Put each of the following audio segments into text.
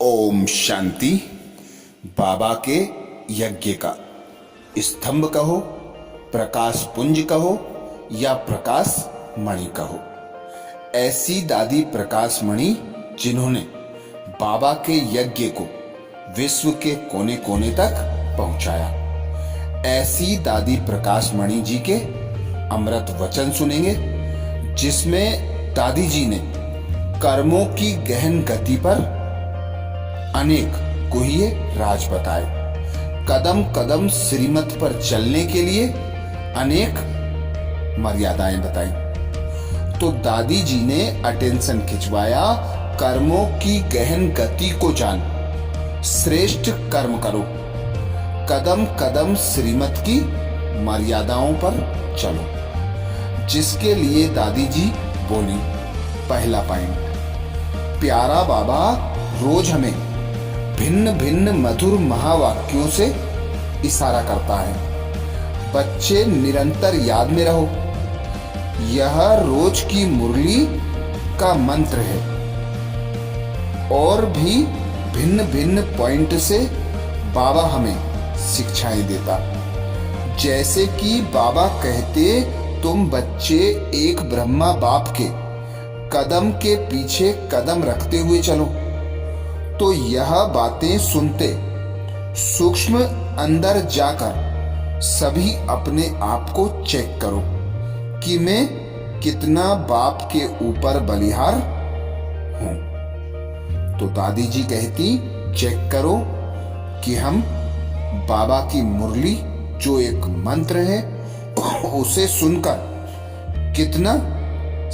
ओम शांति। बाबा के यज्ञ का स्तंभ कहो, प्रकाश पुंज कहो या प्रकाश मणि कहो, ऐसी दादी प्रकाश मणि जिन्होंने बाबा के यज्ञ को विश्व के कोने कोने तक पहुंचाया, ऐसी दादी प्रकाश मणि जी के अमृत वचन सुनेंगे, जिसमें दादी जी ने कर्मों की गहन गति पर अनेक गुह्य राज बताए, कदम कदम श्रीमत पर चलने के लिए अनेक मर्यादाएं बताई। तो दादी जी ने अटेंशन खिंचवाया, कर्मों की गहन गति को जान, श्रेष्ठ कर्म करो, कदम कदम श्रीमत की मर्यादाओं पर चलो। जिसके लिए दादी जी बोली, पहला पॉइंट, प्यारा बाबा रोज हमें भिन्न भिन्न मधुर महावाक्यों से इशारा करता है। बच्चे निरंतर याद में रहो, यह रोज की मुरली का मंत्र है। और भी भिन्न भिन्न पॉइंट से बाबा हमें शिक्षाएं देता, जैसे कि बाबा कहते, तुम बच्चे एक ब्रह्मा बाप के कदम के पीछे कदम रखते हुए चलो। तो यह बातें सुनते सूक्ष्म अंदर जाकर सभी अपने आप को चेक करो कि मैं कितना बाप के ऊपर बलिहार हूं। तो दादी जी कहती, चेक करो कि हम बाबा की मुरली जो एक मंत्र है उसे सुनकर कितना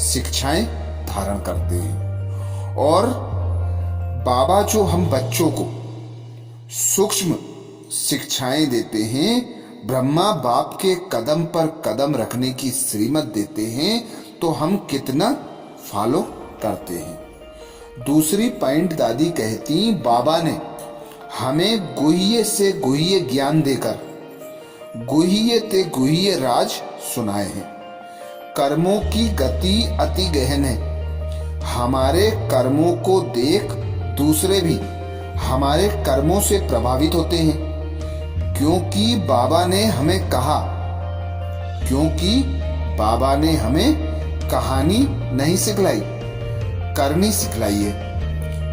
शिक्षाएं धारण करते हैं, और बाबा जो हम बच्चों को सूक्ष्म शिक्षाएं देते हैं, ब्रह्मा बाप के कदम पर कदम रखने की श्रीमत देते हैं, तो हम कितना फॉलो करते हैं। दूसरी पॉइंट दादी कहती, बाबा ने हमें गुह्य से गुह्य ज्ञान देकर गुह्य ते गुह्य राज सुनाए हैं। कर्मों की गति अति गहन है। हमारे कर्मों को देख दूसरे भी हमारे कर्मों से प्रभावित होते हैं, क्योंकि बाबा ने हमें कहानी नहीं सिखलाई, करनी सिखलाई है।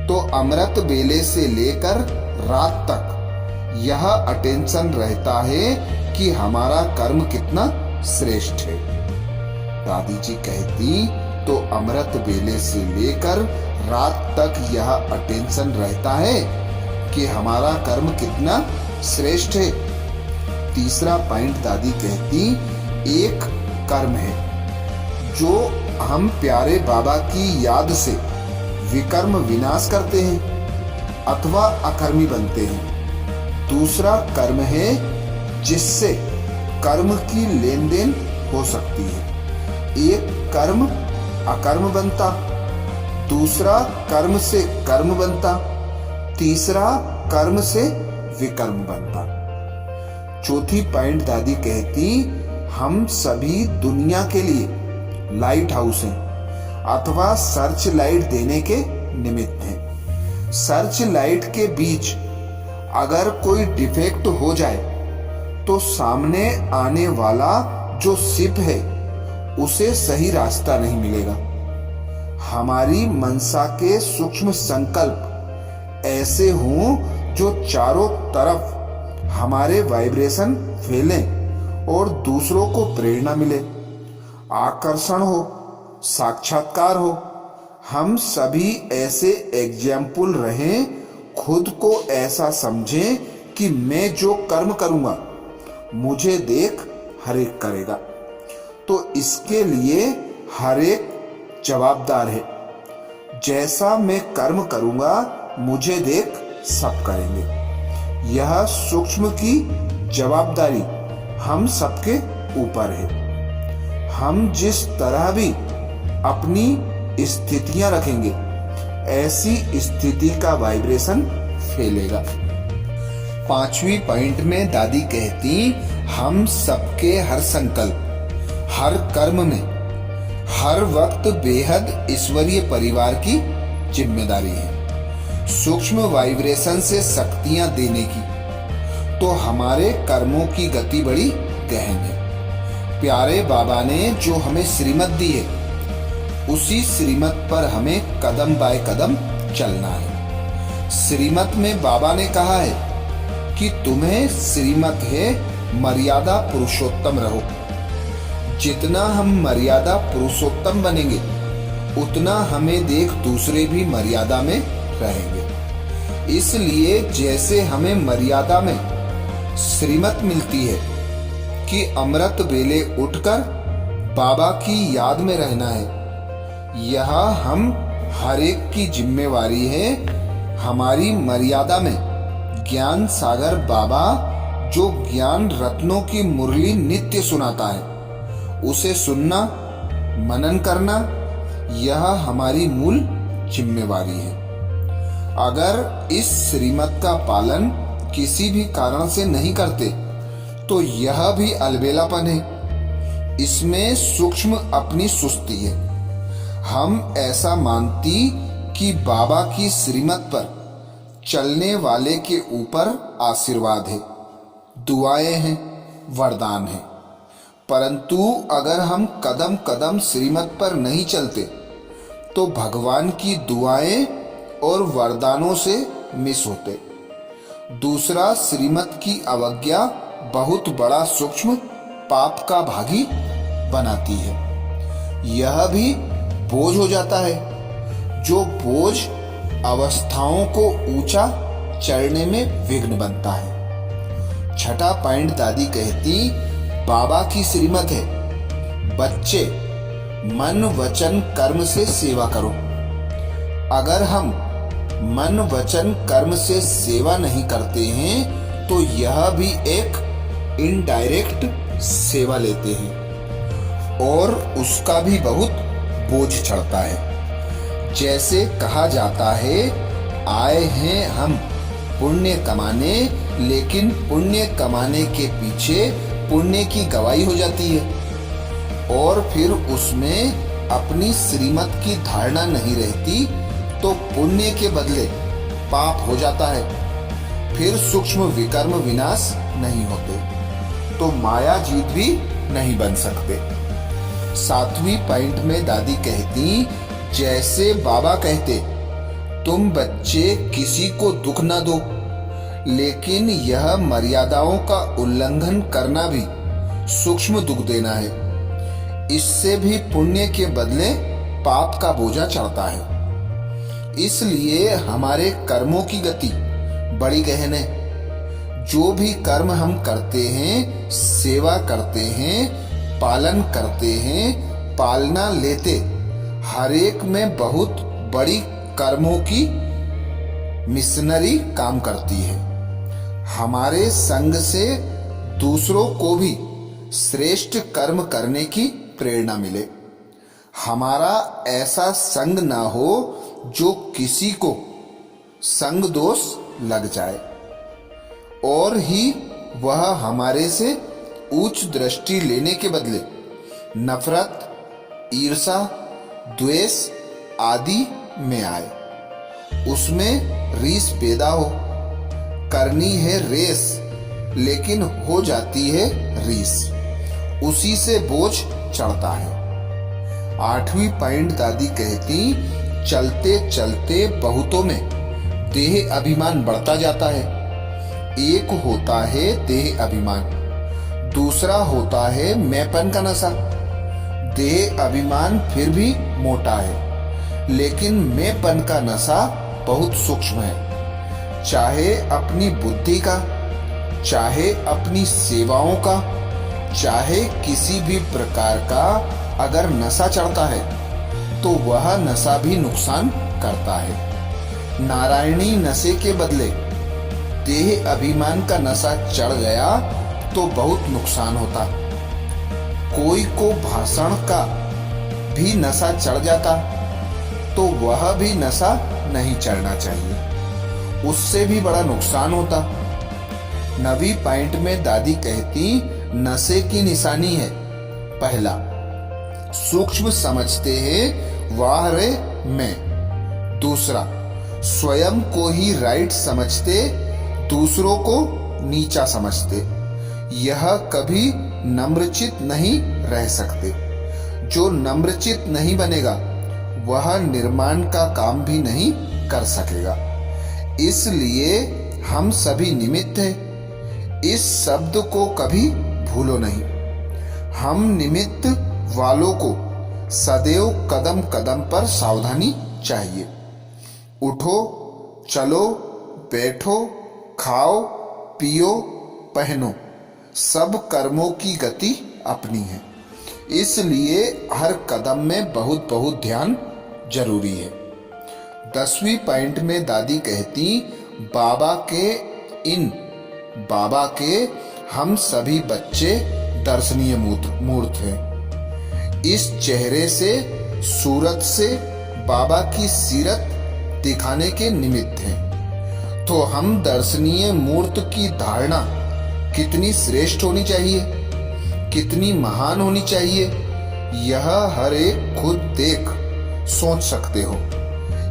तो अमृत बेले से लेकर रात तक यह अटेंशन रहता है कि हमारा कर्म कितना श्रेष्ठ है। दादी जी कहती, तो अमृत बेले से लेकर रात तक यह अटेंशन रहता है कि हमारा कर्म कितना श्रेष्ठ है। तीसरा पॉइंट दादी कहती, एक कर्म है जो हम प्यारे बाबा की याद से विकर्म विनाश करते हैं अथवा अकर्मी बनते हैं। दूसरा कर्म है जिससे कर्म की लेन देन हो सकती है। एक कर्म अकर्म बनता, दूसरा कर्म से कर्म बनता, तीसरा कर्म से विकर्म बनता। चौथी पॉइंट दादी कहती, हम सभी दुनिया के लिए लाइट हाउस हैं अथवा सर्च लाइट देने के निमित्त हैं। सर्च लाइट के बीच अगर कोई डिफेक्ट हो जाए तो सामने आने वाला जो शिप है उसे सही रास्ता नहीं मिलेगा। हमारी मनसा के सूक्ष्म संकल्प ऐसे हों जो चारों तरफ हमारे वाइब्रेशन फैलें और दूसरों को प्रेरणा मिले, आकर्षण हो, साक्षात्कार हो। हम सभी ऐसे एग्जाम्पल रहें, खुद को ऐसा समझें कि मैं जो कर्म करूंगा मुझे देख हर एक करेगा। तो इसके लिए हर एक जवाबदार है। जैसा मैं कर्म करूंगा मुझे देख सब करेंगे। यह सूक्ष्म की जवाबदारी हम सबके ऊपर है। हम जिस तरह भी अपनी स्थितियां रखेंगे, ऐसी स्थिति का वाइब्रेशन फैलेगा। पांचवी पॉइंट में दादी कहती, हम सबके हर संकल्प, हर कर्म में हर वक्त बेहद ईश्वरीय परिवार की जिम्मेदारी है। सूक्ष्म वाइब्रेशन से शक्तियां देने की, तो हमारे कर्मों की गति बड़ी गहन है। प्यारे बाबा ने जो हमें श्रीमत दी है, उसी श्रीमत पर हमें कदम बाय कदम चलना है। श्रीमत में बाबा ने कहा है कि तुम्हें श्रीमत है मर्यादा पुरुषोत्तम रहो। जितना हम मर्यादा पुरुषोत्तम बनेंगे, उतना हमें देख दूसरे भी मर्यादा में रहेंगे। इसलिए जैसे हमें मर्यादा में श्रीमत मिलती है कि अमृत वेले उठकर बाबा की याद में रहना है, यह हम हर एक की जिम्मेवारी है। हमारी मर्यादा में ज्ञान सागर बाबा जो ज्ञान रत्नों की मुरली नित्य सुनाता है, उसे सुनना, मनन करना, यह हमारी मूल जिम्मेवारी है। अगर इस श्रीमत का पालन किसी भी कारण से नहीं करते, तो यह भी अलबेलापन है। इसमें सूक्ष्म अपनी सुस्ती है। हम ऐसा मानती कि बाबा की श्रीमत पर चलने वाले के ऊपर आशीर्वाद है, दुआएं हैं, वरदान है। परंतु अगर हम कदम कदम श्रीमत पर नहीं चलते, तो भगवान की दुआएं और वरदानों से मिस होते। दूसरा, श्रीमत की अवज्ञा बहुत बड़ा सूक्ष्म पाप का भागी बनाती है। यह भी बोझ हो जाता है, जो बोझ अवस्थाओं को ऊंचा चढ़ने में विघ्न बनता है। छठा पॉइंट दादी कहती, बाबा की श्रीमत है, बच्चे मन वचन कर्म से सेवा करो। अगर हम मन वचन कर्म से सेवा नहीं करते हैं, तो यह भी एक इनडायरेक्ट सेवा लेते हैं और उसका भी बहुत बोझ चढ़ता है। जैसे कहा जाता है, आए हैं हम पुण्य कमाने, लेकिन पुण्य कमाने के पीछे पुण्य की गवाही हो जाती है और फिर उसमें अपनी श्रीमत की धारणा नहीं रहती, तो पुण्य के बदले पाप हो जाता है। फिर सूक्ष्म विकर्म विनाश नहीं होते, तो माया जीत भी नहीं बन सकते। सातवीं पॉइंट में दादी कहती, जैसे बाबा कहते, तुम बच्चे किसी को दुख ना दो, लेकिन यह मर्यादाओं का उल्लंघन करना भी सूक्ष्म दुख देना है। इससे भी पुण्य के बदले पाप का बोझा चढ़ता है। इसलिए हमारे कर्मों की गति बड़ी गहन है। जो भी कर्म हम करते हैं, सेवा करते हैं, पालन करते हैं, पालना लेते, हर एक में बहुत बड़ी कर्मों की मिशनरी काम करती है। हमारे संग से दूसरों को भी श्रेष्ठ कर्म करने की प्रेरणा मिले। हमारा ऐसा संग ना हो जो किसी को संग दोष लग जाए और ही वह हमारे से उच्च दृष्टि लेने के बदले नफरत, ईर्षा, द्वेष आदि में आए। उसमें रीस पैदा हो। करनी है रेस, लेकिन हो जाती है रीस, उसी से बोझ चढ़ता है। आठवीं पॉइंट दादी कहती, चलते चलते बहुतों में देह अभिमान बढ़ता जाता है। एक होता है देह अभिमान, दूसरा होता है मैंपन का नशा। देह अभिमान फिर भी मोटा है, लेकिन मैंपन का नशा बहुत सूक्ष्म है। चाहे अपनी बुद्धि का, चाहे अपनी सेवाओं का, चाहे किसी भी प्रकार का अगर नशा चढ़ता है, तो वह नशा भी नुकसान करता है। नारायणी नशे के बदले देह अभिमान का नशा चढ़ गया तो बहुत नुकसान होता। कोई को भाषण का भी नशा चढ़ जाता, तो वह भी नशा नहीं चढ़ना चाहिए, उससे भी बड़ा नुकसान होता। नवी पॉइंट में दादी कहती, नशे की निशानी है, पहला सूक्ष्म समझते हैं वाह रे मैं, दूसरा स्वयं को ही राइट समझते, दूसरों को नीचा समझते। यह कभी नम्रचित नहीं रह सकते। जो नम्रचित नहीं बनेगा वह निर्माण का काम भी नहीं कर सकेगा। इसलिए हम सभी निमित्त हैं। इस शब्द को कभी भूलो नहीं। हम निमित्त वालों को सदैव कदम कदम पर सावधानी चाहिए। उठो, चलो, बैठो, खाओ, पियो, पहनो, सब कर्मों की गति अपनी है। इसलिए हर कदम में बहुत बहुत ध्यान जरूरी है। 10वीं पॉइंट में दादी कहती, बाबा के हम सभी बच्चे दर्शनीय मूर्त हैं। इस चेहरे से, सूरत से बाबा की सीरत दिखाने के निमित्त हैं। तो हम दर्शनीय मूर्त की धारणा कितनी श्रेष्ठ होनी चाहिए, कितनी महान होनी चाहिए, यह हर एक खुद देख सोच सकते हो।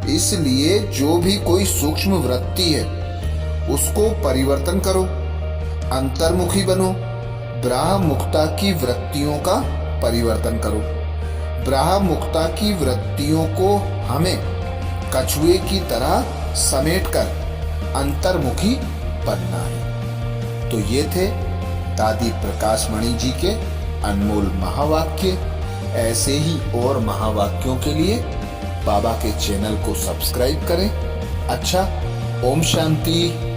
इसलिए जो भी कोई सूक्ष्म वृत्ति है उसको परिवर्तन करो, अंतर्मुखी बनो, ब्राह्ममुक्ता की वृत्तियों का परिवर्तन करो। ब्राह्ममुक्ता की वृत्तियों को हमें कछुए की तरह समेटकर अंतर्मुखी बनना है। तो ये थे दादी प्रकाश मणि जी के अनमोल महावाक्य। ऐसे ही और महावाक्यों के लिए बाबा के चैनल को सब्सक्राइब करें। अच्छा, ओम शांति।